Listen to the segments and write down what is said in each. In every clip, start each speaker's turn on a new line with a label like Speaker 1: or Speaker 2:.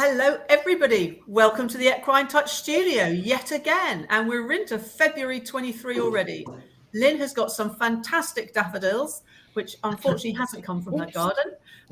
Speaker 1: Hello, everybody. Welcome to the Equine Touch studio yet again. And we're into February 23 already. Lynn has got some fantastic daffodils, which unfortunately hasn't come from her garden,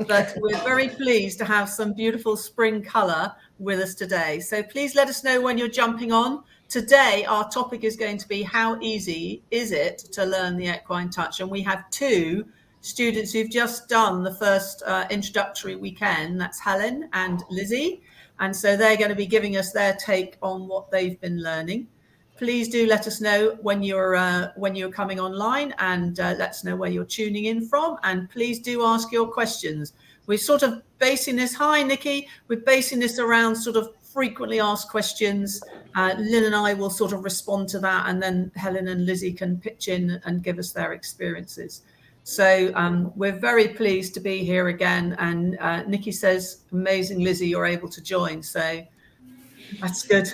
Speaker 1: but we're very pleased to have some beautiful spring colour with us today. So please let us know when you're jumping on. Today, our topic is going to be how easy is it to learn the Equine Touch? And we have two students who've just done the first introductory weekend. That's Helen and Lizzie. And so they're going to be giving us their take on what they've been learning. Please do let us know when you're coming online, and let us know where you're tuning in from. And please do ask your questions. We're sort of basing this, hi Nikki, we're basing this around sort of frequently asked questions. Lynn and I will sort of respond to that, and then Helen and Lizzie can pitch in and give us their experiences. So we're very pleased to be here again. And Nikki says, amazing, Lizzie, you're able to join. So that's good.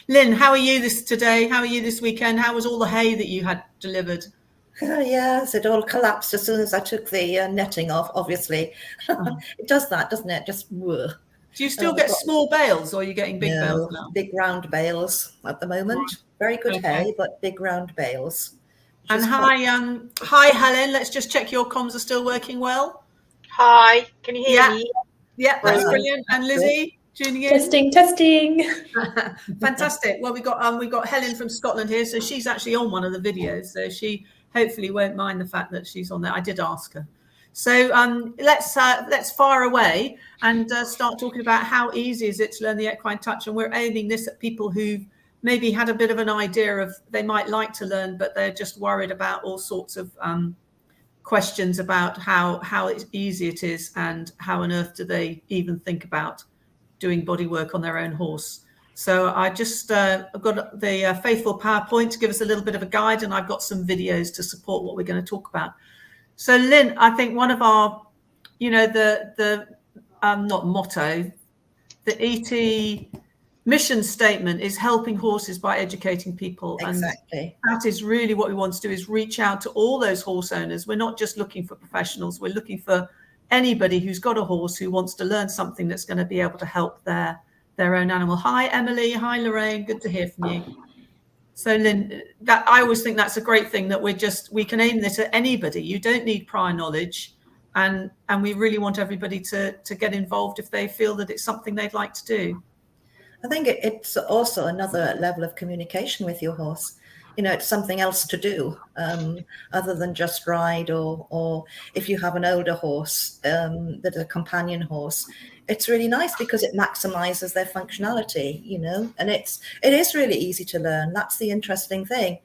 Speaker 1: Lynn, how are you today? How are you this weekend? How was all the hay that you had delivered?
Speaker 2: Yes, it all collapsed as soon as I took the netting off, obviously. It does that, doesn't it? Just whoa.
Speaker 1: Do you still get small bales, or are you getting big bales now?
Speaker 2: Big round bales at the moment. Very good hay, but big round bales.
Speaker 1: And hi Helen. Let's just check your comms are still working well.
Speaker 3: Hi, can you hear me?
Speaker 1: Yeah, that's brilliant. And Lizzie, tuning in.
Speaker 4: Testing.
Speaker 1: Fantastic. Well, we got Helen from Scotland here, so she's actually on one of the videos, so she hopefully won't mind the fact that she's on there. I did ask her. So let's fire away and start talking about how easy is it to learn the Equine Touch, and we're aiming this at people who've maybe had a bit of an idea of they might like to learn, but they're just worried about all sorts of questions about how easy it is and how on earth do they even think about doing body work on their own horse. So I just I've got the faithful PowerPoint to give us a little bit of a guide, and I've got some videos to support what we're going to talk about. So Lynn, I think one of our, the not motto, the ET mission statement is helping horses by educating people.
Speaker 2: Exactly.
Speaker 1: And that is really what we want to do, is reach out to all those horse owners. We're not just looking for professionals. We're looking for anybody who's got a horse who wants to learn something that's going to be able to help their own animal. Hi, Emily. Hi, Lorraine. Good to hear from you. So Lynn, I always think that's a great thing, that we can aim this at anybody. You don't need prior knowledge. And we really want everybody to get involved if they feel that it's something they'd like to do.
Speaker 2: I think it's also another level of communication with your horse. It's something else to do other than just ride, or if you have an older horse that's a companion horse, it's really nice because it maximizes their functionality, and it is really easy to learn. That's the interesting thing.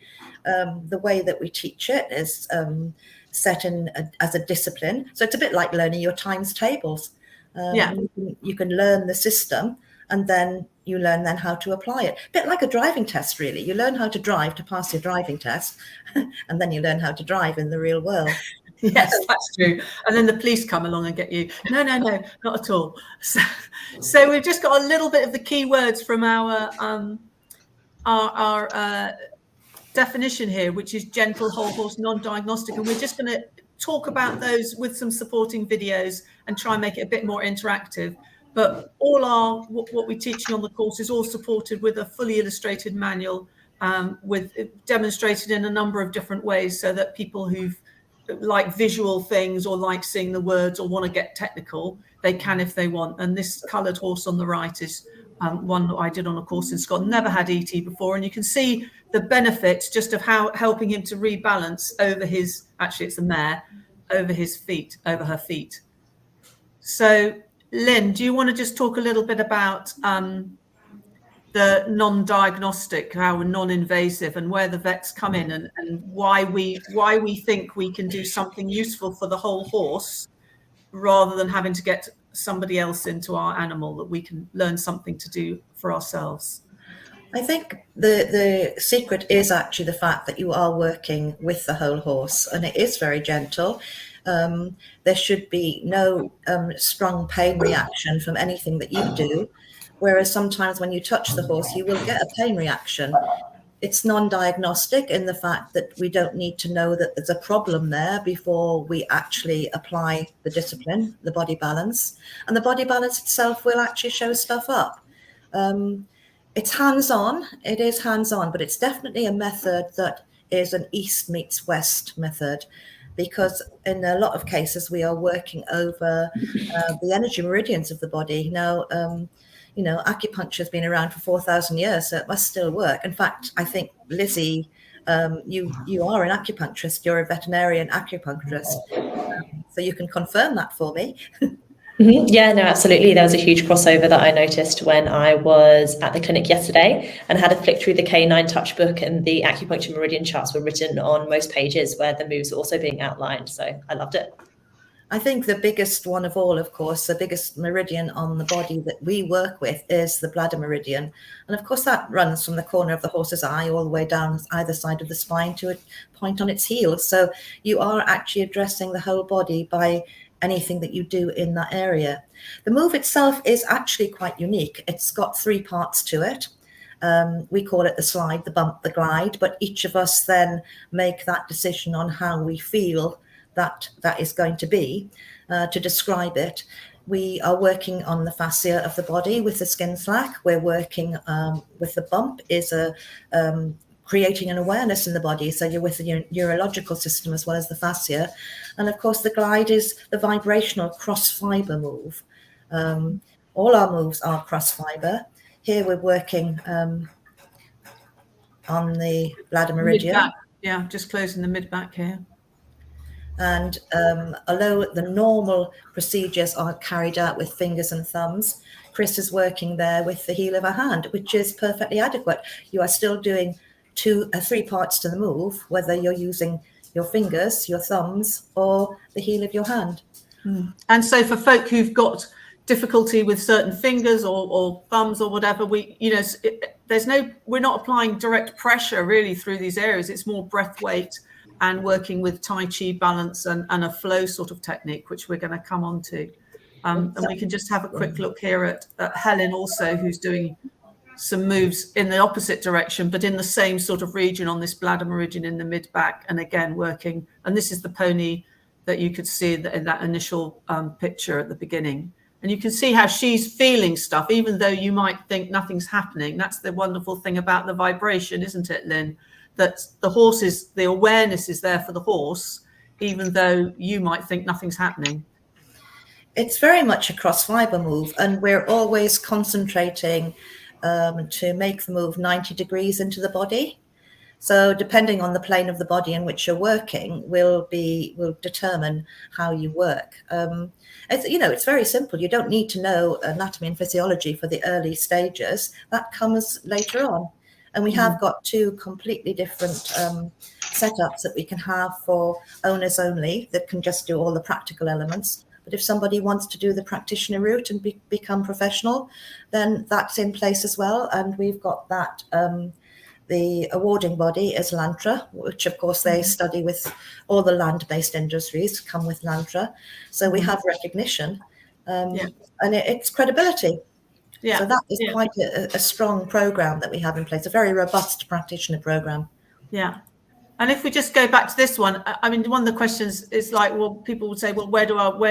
Speaker 2: The way that we teach it is set in as a discipline. So it's a bit like learning your times tables. You can learn the system, and then you learn then how to apply it. A bit like a driving test, really. You learn how to drive to pass your driving test, and then you learn how to drive in the real world.
Speaker 1: Yes, that's true. And then the police come along and get you. No, not at all. So we've just got a little bit of the key words from our definition here, which is gentle whole horse non-diagnostic. And we're just going to talk about those with some supporting videos and try and make it a bit more interactive. But what we're teaching on the course is all supported with a fully illustrated manual, with demonstrated in a number of different ways, so that people who like visual things or like seeing the words or want to get technical, they can if they want. And this coloured horse on the right is one that I did on a course in Scotland. Never had ET before, and you can see the benefits just of how helping him to rebalance over his, actually it's a mare, over her feet. So Lynn, do you want to just talk a little bit about the non-diagnostic, how non-invasive, and where the vets come in, and why we think we can do something useful for the whole horse rather than having to get somebody else into our animal, that we can learn something to do for ourselves?
Speaker 2: I think the secret is actually the fact that you are working with the whole horse, and it is very gentle. There should be no strong pain reaction from anything that you do, whereas sometimes when you touch the horse, you will get a pain reaction. It's non-diagnostic in the fact that we don't need to know that there's a problem there before we actually apply the discipline, the body balance. And the body balance itself will actually show stuff up. It's hands-on, it is hands-on, but it's definitely a method that is an East meets West method, because in a lot of cases we are working over the energy meridians of the body. Now, acupuncture has been around for 4,000 years, so it must still work. In fact, I think, Lizzie, you are an acupuncturist, you're a veterinarian acupuncturist, so you can confirm that for me.
Speaker 4: Yeah, no, absolutely. There was a huge crossover that I noticed when I was at the clinic yesterday and had a flick through the Canine Touch book, and the acupuncture meridian charts were written on most pages where the moves were also being outlined. So I loved it.
Speaker 2: I think the biggest one of all, of course, the biggest meridian on the body that we work with is the bladder meridian. And of course, that runs from the corner of the horse's eye all the way down either side of the spine to a point on its heel. So you are actually addressing the whole body by anything that you do in that area. The move itself is actually quite unique. It's got 3 parts to it. We call it the slide, the bump, the glide, but each of us then make that decision on how we feel that is going to be to describe it. We are working on the fascia of the body with the skin slack. We're working with the bump is creating an awareness in the body. So you're with the neurological system as well as the fascia. And of course, the glide is the vibrational cross fiber move. All our moves are cross fiber. Here we're working on the bladder meridian.
Speaker 1: Mid-back. Yeah, just closing the mid-back here.
Speaker 2: And although the normal procedures are carried out with fingers and thumbs, Chris is working there with the heel of a hand, which is perfectly adequate. You are still doing 3 parts to the move, whether you're using your fingers, your thumbs, or the heel of your hand.
Speaker 1: And so for folk who've got difficulty with certain fingers or thumbs or whatever, we're not applying direct pressure really through these areas. It's more breath weight and working with Tai Chi balance and a flow sort of technique, which we're going to come on to. And we can just have a quick look here at Helen also, who's doing some moves in the opposite direction, but in the same sort of region on this bladder meridian in the mid-back. And again, working, and this is the pony that you could see in that initial picture at the beginning. And you can see how she's feeling stuff, even though you might think nothing's happening. That's the wonderful thing about the vibration, isn't it, Lynn? That the awareness is there for the horse, even though you might think nothing's happening.
Speaker 2: It's very much a cross fiber move, and we're always concentrating to make the move 90 degrees into the body. So depending on the plane of the body in which you're working will determine how you work. It's very simple. You don't need to know anatomy and physiology for the early stages. That comes later on. And we have got 2 completely different setups that we can have for owners only that can just do all the practical elements. But if somebody wants to do the practitioner route and become professional, then that's in place as well. And we've got that. The awarding body is Lantra, which of course they study with all the land-based industries, come with Lantra. So we have recognition and it's credibility. Yeah. So that is quite a strong program that we have in place, a very robust practitioner program. Yeah.
Speaker 1: And if we just go back to this one, I mean, one of the questions is like, well, people would say, well, where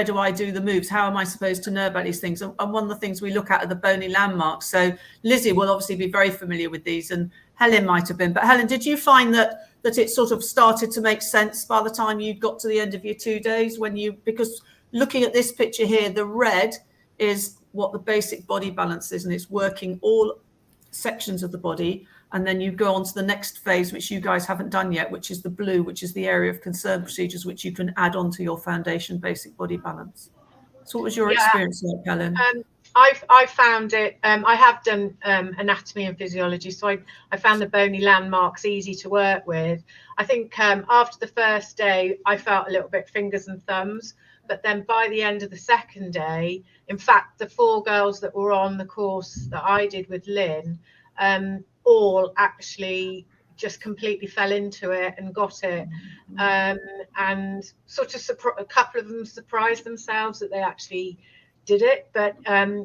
Speaker 1: do I do the moves? How am I supposed to know about these things? And one of the things we look at are the bony landmarks. So Lizzie will obviously be very familiar with these, and Helen might have been. But Helen, did you find that it sort of started to make sense by the time you got to the end of your 2 days because looking at this picture here, the red is what the basic body balance is, and it's working all sections of the body. And then you go on to the next phase, which you guys haven't done yet, which is the blue, which is the area of concern procedures, which you can add on to your foundation basic body balance. So what was your experience like, Helen?
Speaker 3: I found it, I have done anatomy and physiology, so I found the bony landmarks easy to work with. I think after the first day, I felt a little bit fingers and thumbs, but then by the end of the second day, in fact, the 4 girls that were on the course that I did with Lynn, all actually just completely fell into it and got it, and sort of a couple of them surprised themselves that they actually did it, but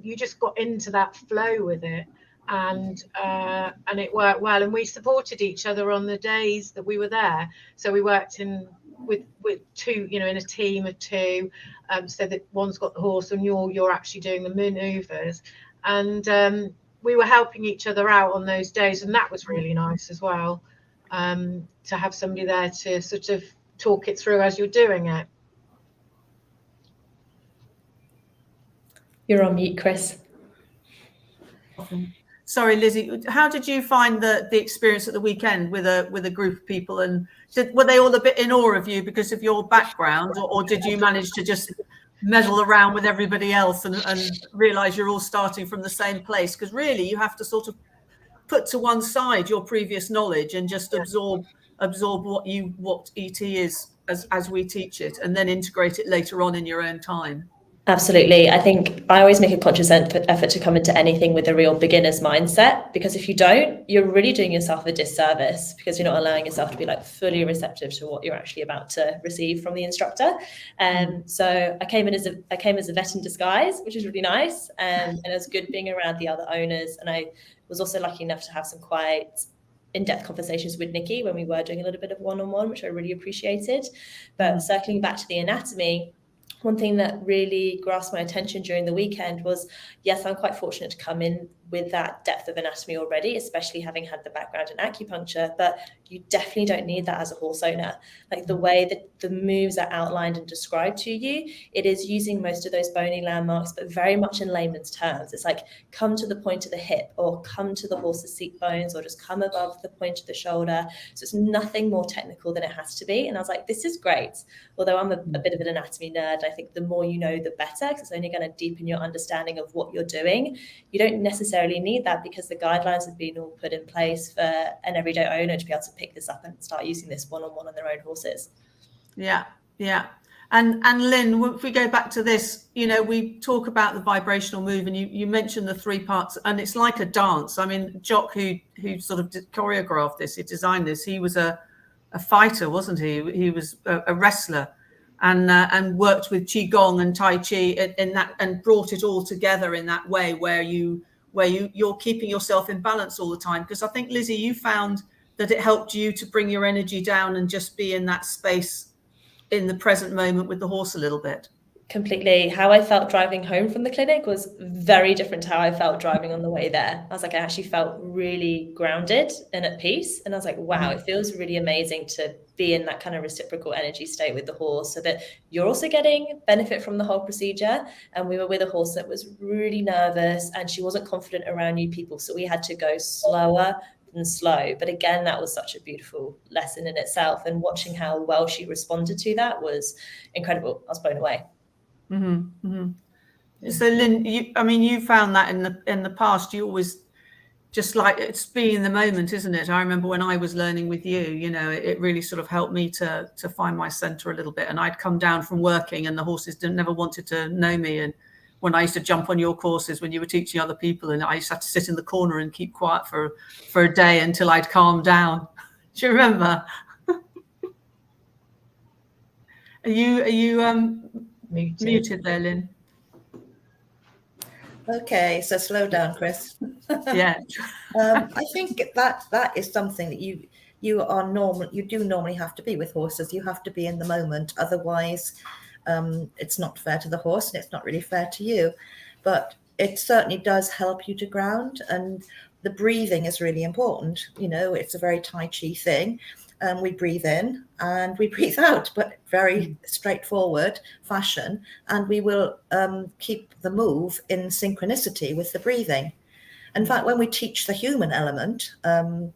Speaker 3: you just got into that flow with it. and it worked well, and we supported each other on the days that we were there. So we worked with two, in a team of two, so that one's got the horse and you're actually doing the maneuvers, and we were helping each other out on those days, and that was really nice as well, to have somebody there to sort of talk it through as you're doing it.
Speaker 4: You're on mute, Chris.
Speaker 1: Sorry, Lizzie, how did you find the experience at the weekend with a group of people, and were they all a bit in awe of you because of your background, or did you manage to just meddle around with everybody else and realize you're all starting from the same place? Because really you have to sort of put to one side your previous knowledge and just absorb what ET is as we teach it, and then integrate it later on in your own time.
Speaker 4: Absolutely. I think I always make a conscious effort to come into anything with a real beginner's mindset, because if you don't, you're really doing yourself a disservice, because you're not allowing yourself to be like fully receptive to what you're actually about to receive from the instructor. So I came as a vet in disguise, which is really nice, and it was good being around the other owners. And I was also lucky enough to have some quite in-depth conversations with Nikki when we were doing a little bit of one-on-one, which I really appreciated. But circling back to the anatomy, one thing that really grasped my attention during the weekend was, yes, I'm quite fortunate to come in with that depth of anatomy already, especially having had the background in acupuncture, but you definitely don't need that as a horse owner. Like the way that the moves are outlined and described to you, it is using most of those bony landmarks, but very much in layman's terms. It's like, come to the point of the hip, or come to the horse's seat bones, or just come above the point of the shoulder. So it's nothing more technical than it has to be. And I was like, this is great. Although I'm a bit of an anatomy nerd, I think the more you know, the better, because it's only going to deepen your understanding of what you're doing. You don't necessarily need that, because the guidelines have been all put in place for an everyday owner to be able to pick this up and start using this one-on-one on their own horses. Yeah.
Speaker 1: And Lynn, if we go back to this, we talk about the vibrational move, and you mentioned the 3 parts, and it's like a dance. I mean, Jock, who sort of choreographed this, he designed this, he was a fighter, wasn't he? He was a wrestler, and worked with Qigong and Tai Chi in that, and brought it all together in that way where you're keeping yourself in balance all the time. Because I think, Lizzie, you found that it helped you to bring your energy down and just be in that space in the present moment with the horse a little bit.
Speaker 4: Completely. How I felt driving home from the clinic was very different to how I felt driving on the way there. I was like, I actually felt really grounded and at peace. And I was like, wow, it feels really amazing to be in that kind of reciprocal energy state with the horse, so that you're also getting benefit from the whole procedure. And we were with a horse that was really nervous, and she wasn't confident around new people. So we had to go slower and slow. But again, that was such a beautiful lesson in itself. And watching how well she responded to that was incredible. I was blown away.
Speaker 1: So Lynn, you found that in the past, you always just like, it's being in the moment, isn't it? I remember when I was learning with you, it really sort of helped me to find my center a little bit. And I'd come down from working, and the horses never wanted to know me. And when I used to jump on your courses when you were teaching other people, and I used to have to sit in the corner and keep quiet for a day until I'd calm down. Do you remember? Are you muted there, Lynn?
Speaker 2: Okay, so slow down, Chris.
Speaker 1: Yeah.
Speaker 2: I think that is something that you do normally have to be with horses. You have to be in the moment. Otherwise, it's not fair to the horse, and it's not really fair to you. But it certainly does help you to ground, and the breathing is really important. It's a very Tai Chi thing. We breathe in and we breathe out, but very straightforward fashion. And we will keep the move in synchronicity with the breathing. In fact, when we teach the human element of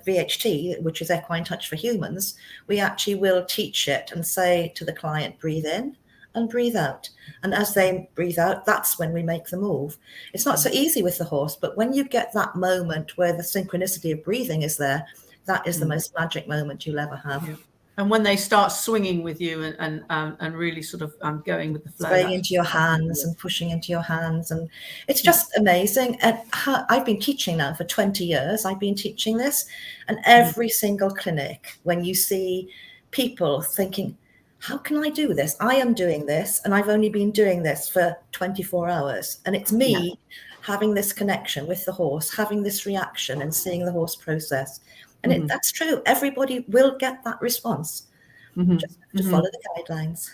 Speaker 2: VHT, which is Equine Touch for Humans, we actually will teach it and say to the client, breathe in and breathe out. And as they breathe out, that's when we make the move. It's not so easy with the horse, but when you get that moment where the synchronicity of breathing is there, that is the most magic moment you'll ever have.
Speaker 1: Yeah. And when they start swinging with you and really sort of going with the flow,
Speaker 2: swaying into your hands and pushing into your hands, and it's just amazing. And I've been teaching now for 20 years. I've been teaching this, and every single clinic, when you see people thinking, how can I do this? I am doing this, and I've only been doing this for 24 hours, and it's me having this connection with the horse, having this reaction and seeing the horse process. And that's true. Everybody will get that response. Just have to follow the guidelines.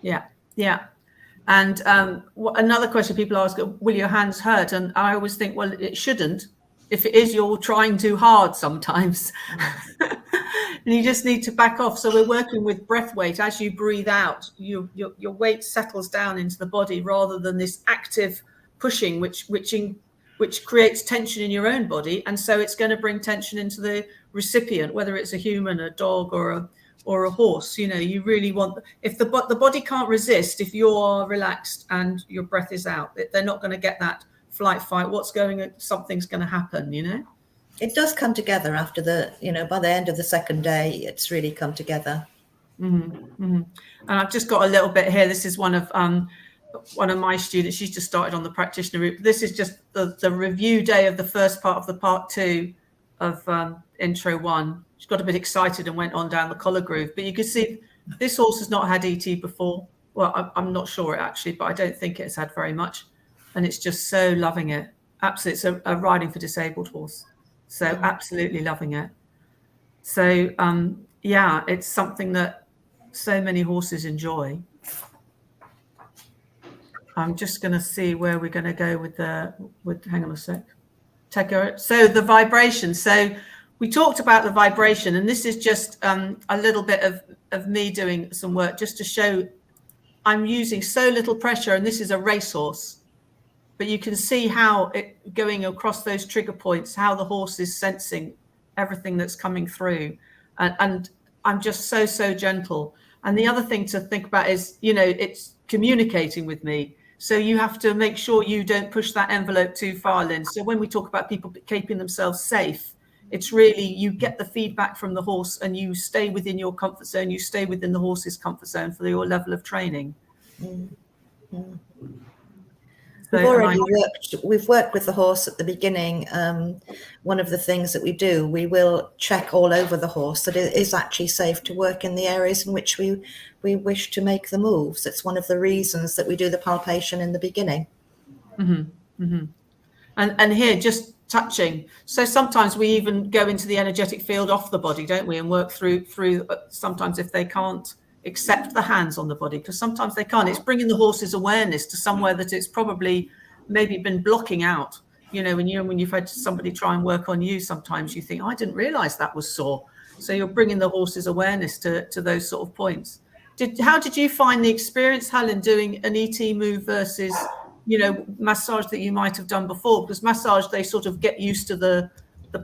Speaker 1: Yeah, yeah. And another question people ask, will your hands hurt? And I always think, well, it shouldn't. If it is, you're trying too hard sometimes. And you just need to back off. So we're working with breath weight. As you breathe out, your weight settles down into the body rather than this active pushing, which creates tension in your own body. And so it's going to bring tension into the recipient, whether it's a human, a dog, or a horse. You know, you really want, if the body can't resist, if you're relaxed and your breath is out, they're not going to get that flight, fight, something's going to happen, you know.
Speaker 2: It does come together after by the end of the second day, it's really come together.
Speaker 1: And I've just got a little bit here. This is one of my students. She's just started on the practitioner route. This is just the review day of the first part of the part 2 of intro 1. She got a bit excited and went on down the collar groove. But you can see this horse has not had ET before. Well, I'm not sure actually, but I don't think it's had very much. And it's just so loving it. Absolutely, it's a riding for disabled horse. So absolutely loving it. So yeah, it's something that so many horses enjoy. I'm just going to see where we're going to go with hang on a sec. So the vibration. So we talked about the vibration, and this is just a little bit of me doing some work just to show I'm using so little pressure, and this is a racehorse. But you can see how it going across those trigger points, how the horse is sensing everything that's coming through. And I'm just so gentle. And the other thing to think about is, you know, it's communicating with me. So you have to make sure you don't push that envelope too far, Lynn. So when we talk about people keeping themselves safe, it's really you get the feedback from the horse and you stay within your comfort zone. You stay within the horse's comfort zone for your level of training.
Speaker 2: We've worked with the horse at the beginning. One of the things that we do, we will check all over the horse that it is actually safe to work in the areas in which we wish to make the moves. It's one of the reasons that we do the palpation in the beginning.
Speaker 1: And here, just touching. So sometimes we even go into the energetic field off the body, don't we? And work through sometimes if they can't accept the hands on the body, because sometimes they can't. It's bringing the horse's awareness to somewhere that it's probably maybe been blocking out. You know, when you've had somebody try and work on you, sometimes you think, I didn't realize that was sore. So you're bringing the horse's awareness to those sort of points. How did you find the experience, Helen, doing an ET move versus, you know, massage that you might have done before? Because massage, they sort of get used to the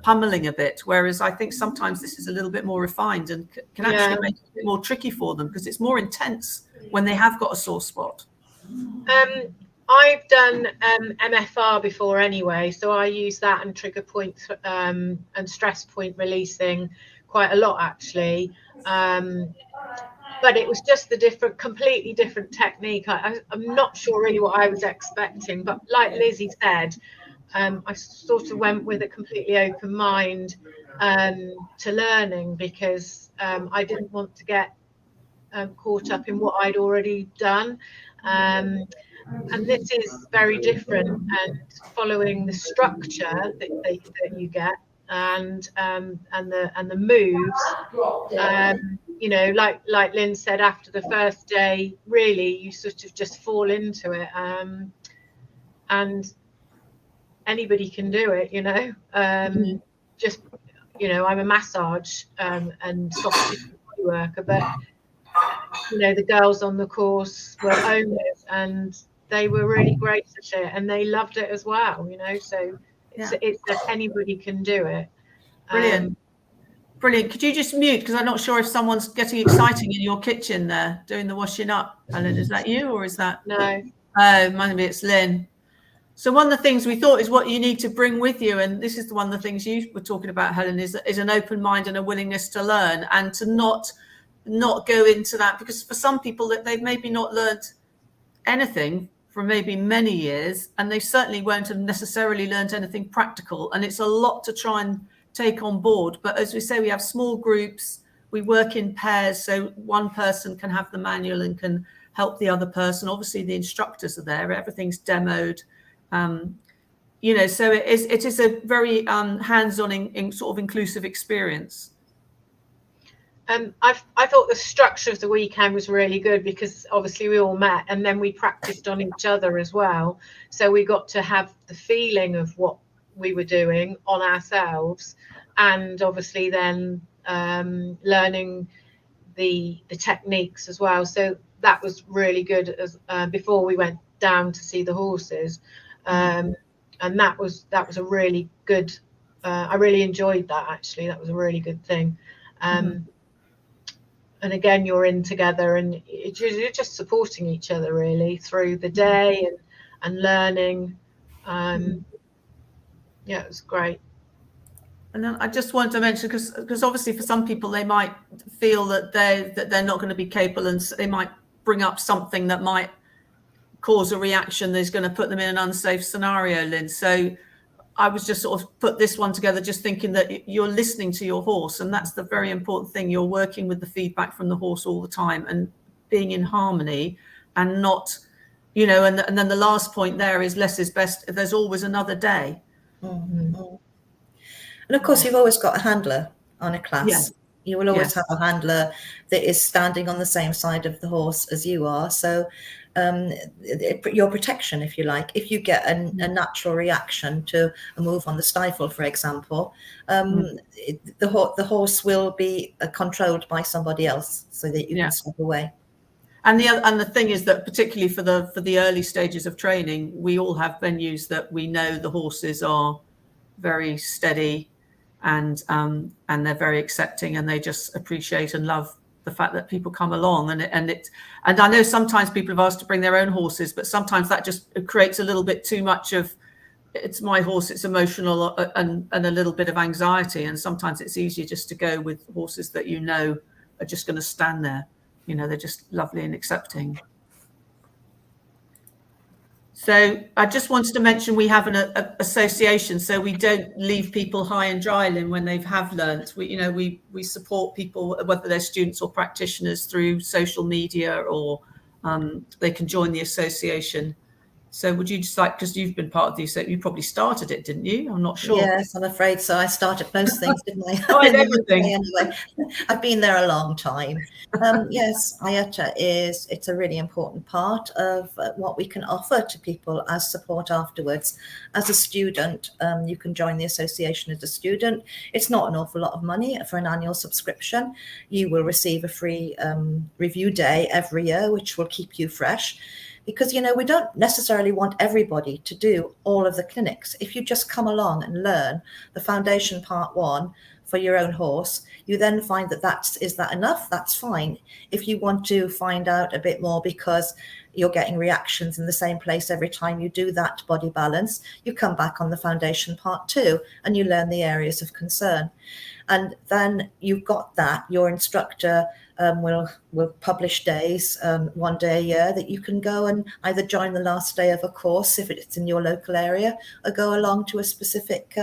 Speaker 1: pummeling a bit, whereas I think sometimes this is a little bit more refined and can actually make it a bit more tricky for them because it's more intense when they have got a sore spot.
Speaker 3: I've done MFR before anyway, so I use that and trigger points and stress point releasing quite a lot actually. But it was just completely different technique. I'm not sure really what I was expecting, but like Lizzie said, I sort of went with a completely open mind to learning because I didn't want to get caught up in what I'd already done. And this is very different and following the structure that you get and the moves. You know, like Lynn said, after the first day, really you sort of just fall into it. And anybody can do it, you know. Just, you know, I'm a massage and soft tissue body worker, but you know, the girls on the course were owners and they were really great at it and they loved it as well, you know. So it's that anybody can do it.
Speaker 1: Brilliant. Could you just mute, because I'm not sure if someone's getting exciting in your kitchen there doing the washing up. Helen, is that you or is that?
Speaker 3: No.
Speaker 1: Oh, maybe it's Lynn. So one of the things we thought is what you need to bring with you, and this is one of the things you were talking about, Helen, is an open mind and a willingness to learn and to not go into that, because for some people that they've maybe not learned anything for maybe many years, and they certainly won't have necessarily learned anything practical, and it's a lot to try and take on board. But as we say, we have small groups, we work in pairs, so one person can have the manual and can help the other person. Obviously the instructors are there, everything's demoed. you know, so it is a very hands-on in sort of inclusive experience.
Speaker 3: I thought the structure of the weekend was really good, because obviously we all met and then we practiced on each other as well. So we got to have the feeling of what we were doing on ourselves, and obviously then learning the techniques as well. So that was really good as before we went down to see the horses, and that was a really good. I really enjoyed that, actually. That was a really good thing. And again, you're in together, and you're just supporting each other really through the day and learning. Yeah, it was great.
Speaker 1: And then I just wanted to mention, because obviously for some people they might feel that they're not going to be capable, and they might bring up something that might cause a reaction that's going to put them in an unsafe scenario, Lynn. So I was just sort of put this one together, just thinking that you're listening to your horse, and that's the very important thing. You're working with the feedback from the horse all the time and being in harmony, and not, you know, and then the last point there is less is best. There's always another day.
Speaker 2: And of course, you've always got a handler on a class.
Speaker 1: Yeah.
Speaker 2: You will always have a handler that is standing on the same side of the horse as you are. So your protection, if you like, if you get a natural reaction to a move on the stifle, for example, the horse will be controlled by somebody else, so that you can step away.
Speaker 1: And the thing is that particularly for the early stages of training, we all have venues that we know the horses are very steady, and they're very accepting, and they just appreciate and love the fact that people come along. And I know sometimes people have asked to bring their own horses, but sometimes that just creates a little bit too much of, it's my horse, it's emotional, and a little bit of anxiety. And sometimes it's easier just to go with horses that you know are just going to stand there. You know, they're just lovely and accepting. So I just wanted to mention we have an association, so we don't leave people high and dry, Lynn, when they have learnt. We support people, whether they're students or practitioners, through social media, or they can join the association. So would you just like, because you've been part of the association, you probably started it, didn't you? I'm not sure.
Speaker 2: Yes, I'm afraid so. I started most things, didn't I?
Speaker 1: Oh, everything.
Speaker 2: Anyway, I've been there a long time. Yes, IATA it's a really important part of what we can offer to people as support afterwards. As a student, you can join the association as a student. It's not an awful lot of money for an annual subscription. You will receive a free review day every year, which will keep you fresh. Because, you know, we don't necessarily want everybody to do all of the clinics. If you just come along and learn the foundation part 1 for your own horse, you then find is that enough? That's fine. If you want to find out a bit more because you're getting reactions in the same place every time you do that body balance, you come back on the foundation part 2 and you learn the areas of concern. And then you've got that, your instructor will publish days, 1 day a year, that you can go and either join the last day of a course if it's in your local area, or go along to a specific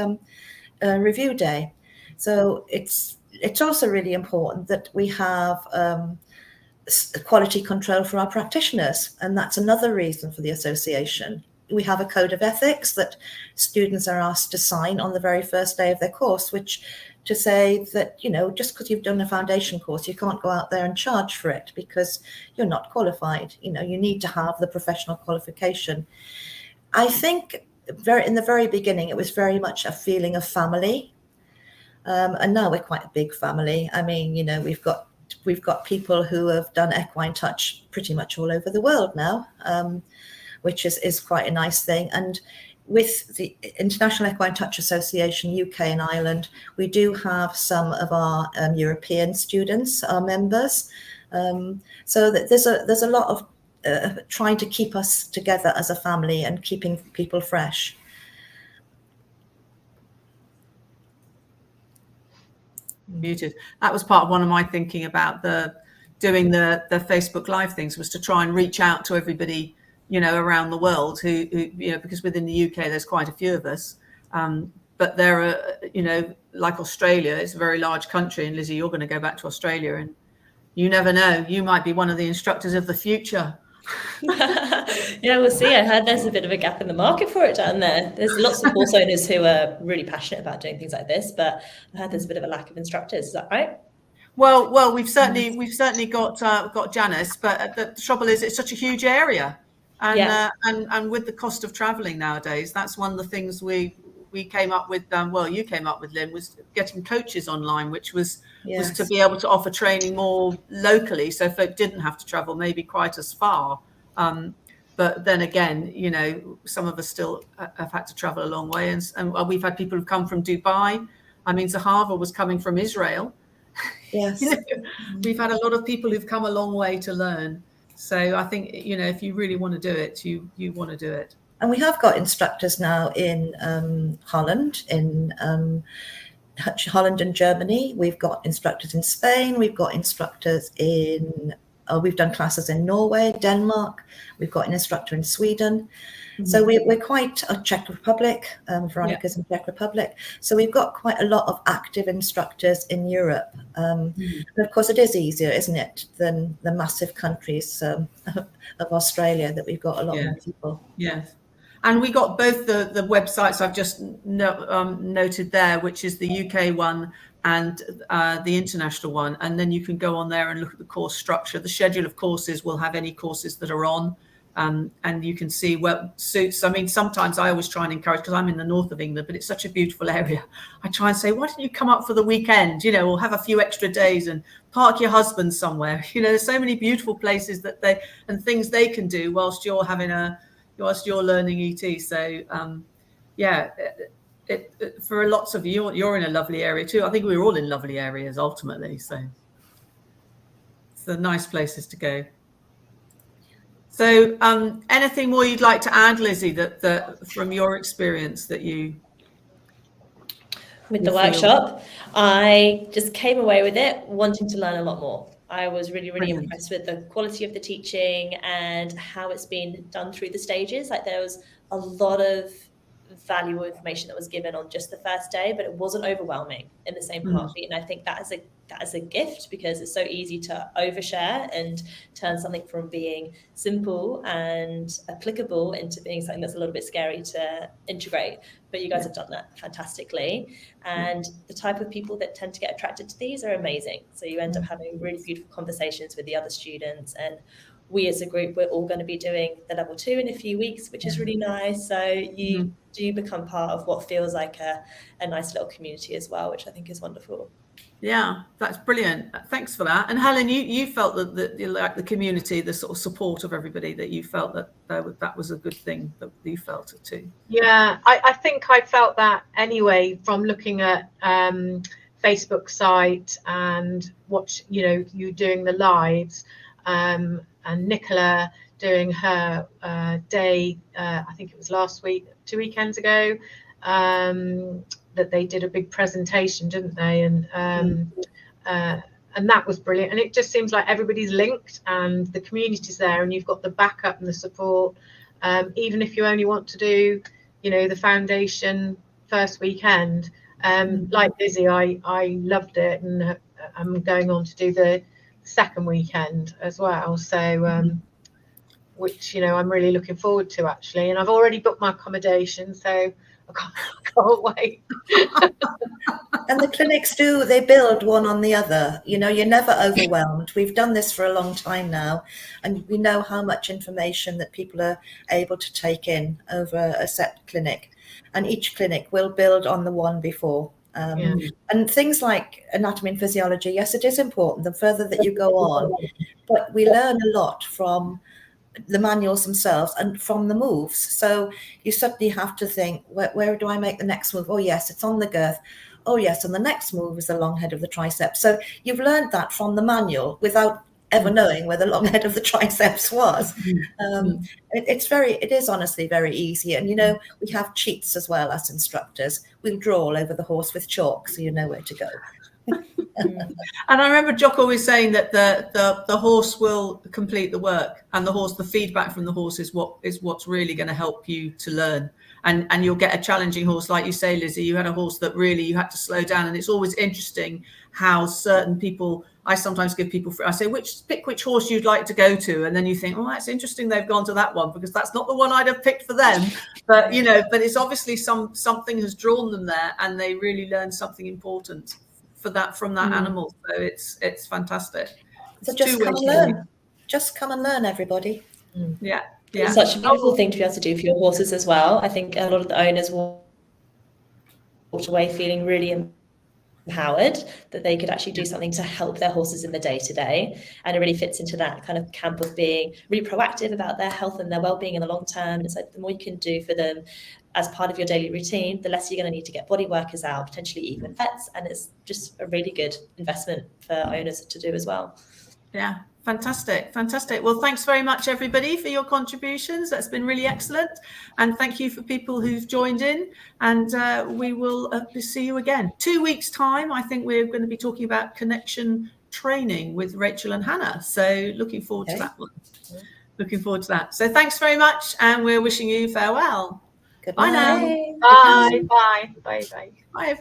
Speaker 2: review day. So it's also really important that we have quality control for our practitioners, and that's another reason for the association. We have a code of ethics that students are asked to sign on the very first day of their course, which to say that, you know, just because you've done a foundation course, you can't go out there and charge for it because you're not qualified. You know, you need to have the professional qualification. I think in the very beginning, it was very much a feeling of family. And now we're quite a big family. I mean, you know, we've got people who have done Equine Touch pretty much all over the world now, which is quite a nice thing. And with the International Equine Touch Association, UK and Ireland, we do have some of our European students, our members. So that there's a lot of trying to keep us together as a family and keeping people fresh.
Speaker 1: Muted. That was part of one of my thinking about doing the Facebook Live things, was to try and reach out to everybody, you know, around the world who you know, because within the UK there's quite a few of us, but there are, you know, like Australia, it's a very large country, and Lizzie, you're going to go back to Australia, and you never know, you might be one of the instructors of the future.
Speaker 4: Yeah, we'll see. I heard there's a bit of a gap in the market for it down there. There's lots of horse owners who are really passionate about doing things like this, but I heard there's a bit of a lack of instructors. Is that right?
Speaker 1: Well, we've certainly got Janice, but the trouble is it's such a huge area, and with the cost of travelling nowadays, that's one of the things we came up with. You came up with, Lynn, was getting coaches online, which was to be able to offer training more locally, so folk didn't have to travel maybe quite as far. But then again, you know, some of us still have had to travel a long way, and we've had people who've come from Dubai. I mean, Zahava was coming from Israel.
Speaker 2: Yes.
Speaker 1: You know, we've had a lot of people who've come a long way to learn. So I think, you know, if you really want to do it, you want to do it.
Speaker 2: And we have got instructors now in Holland, Holland and Germany. We've got instructors in Spain. We've got instructors in, we've done classes in Norway, Denmark. We've got an instructor in Sweden. Mm-hmm. So we're quite a Czech Republic, Veronica's in Czech Republic. So we've got quite a lot of active instructors in Europe. And of course, it is easier, isn't it, than the massive countries of Australia that we've got a lot more people.
Speaker 1: Yes. And we got both the websites I've just noted there, which is the UK one and the international one. And then you can go on there and look at the course structure. The schedule of courses will have any courses that are on. And you can see what suits. I mean, sometimes I always try and encourage, because I'm in the north of England, but it's such a beautiful area. I try and say, why don't you come up for the weekend, you know, or have a few extra days and park your husband somewhere. You know, there's so many beautiful places that and things they can do whilst you're learning ET. So, for lots of you, you're in a lovely area too. I think we're all in lovely areas ultimately. So it's the nice places to go. So anything more you'd like to add, Lizzie, that from your experience that you...
Speaker 4: With the workshop, I just came away with it wanting to learn a lot more. I was really, really impressed with the quality of the teaching and how it's been done through the stages. Like, there was a lot of valuable information that was given on just the first day, but it wasn't overwhelming in the same heartbeat. And I think that is a gift, because it's so easy to overshare and turn something from being simple and applicable into being something that's a little bit scary to integrate. But you guys have done that fantastically. And the type of people that tend to get attracted to these are amazing. So you end up having really beautiful conversations with the other students. And we as a group, we're all going to be doing the level 2 in a few weeks, which is really nice. So you do become part of what feels like a nice little community as well, which I think is wonderful.
Speaker 1: Yeah, that's brilliant. Thanks for that. And Helen, you felt that like the community, the sort of support of everybody, that you felt that was a good thing, that you felt it too.
Speaker 3: Yeah, I think I felt that anyway from looking at Facebook site and you doing the lives, and Nicola doing her day, I think it was last week, 2 weekends ago, that they did a big presentation, didn't they? And that was brilliant. And it just seems like everybody's linked and the community's there, and you've got the backup and the support. Even if you only want to do, the foundation first weekend, like Lizzie, I loved it, and I'm going on to do the second weekend as well. So, which, I'm really looking forward to, actually. And I've already booked my accommodation, so I can't wait.
Speaker 2: And the clinics they build one on the other. You're never overwhelmed. We've done this for a long time now, and we know how much information that people are able to take in over a set clinic. And each clinic will build on the one before. And things like anatomy and physiology, yes, it is important the further that you go on, but we learn a lot from the manuals themselves and from the moves. So you suddenly have to think, where do I make the next move? Oh yes, it's on the girth. Oh yes, and the next move is the long head of the triceps. So you've learned that from the manual without ever knowing where the long head of the triceps was. It is honestly very easy. And we have cheats as well as instructors. We'll draw all over the horse with chalk, so you know where to go.
Speaker 1: And I remember Jock always saying that the horse will complete the work, and the feedback from the horse is what's really going to help you to learn. And you'll get a challenging horse, like you say, Lizzie. You had a horse that really you had to slow down, and it's always interesting how certain people I sometimes give people, I say, pick which horse you'd like to go to. And then you think, oh, that's interesting, they've gone to that one, because that's not the one I'd have picked for them. But, you know, but it's obviously something has drawn them there, and they really learn something important from that animal. So it's fantastic.
Speaker 2: So just come and learn. Just come and learn, everybody.
Speaker 1: Yeah.
Speaker 4: It's such a beautiful thing to be able to do for your horses as well. I think a lot of the owners walked away feeling really empowered that they could actually do something to help their horses in the day-to-day, and it really fits into that kind of camp of being really proactive about their health and their well-being in the long term. It's like the more you can do for them as part of your daily routine, the less you're going to need to get body workers out, potentially even vets, and it's just a really good investment for owners to do as well.
Speaker 1: Yeah, fantastic. Well, thanks very much, everybody, for your contributions. That's been really excellent. And thank you for people who've joined in. And we will see you again. 2 weeks' time, I think we're going to be talking about connection training with Rachel and Hannah. So looking forward to that one. Looking forward to that. So thanks very much. And we're wishing you farewell.
Speaker 2: Goodbye.
Speaker 1: Bye now.
Speaker 3: Bye. Bye. Bye. Bye.
Speaker 1: Bye, everybody.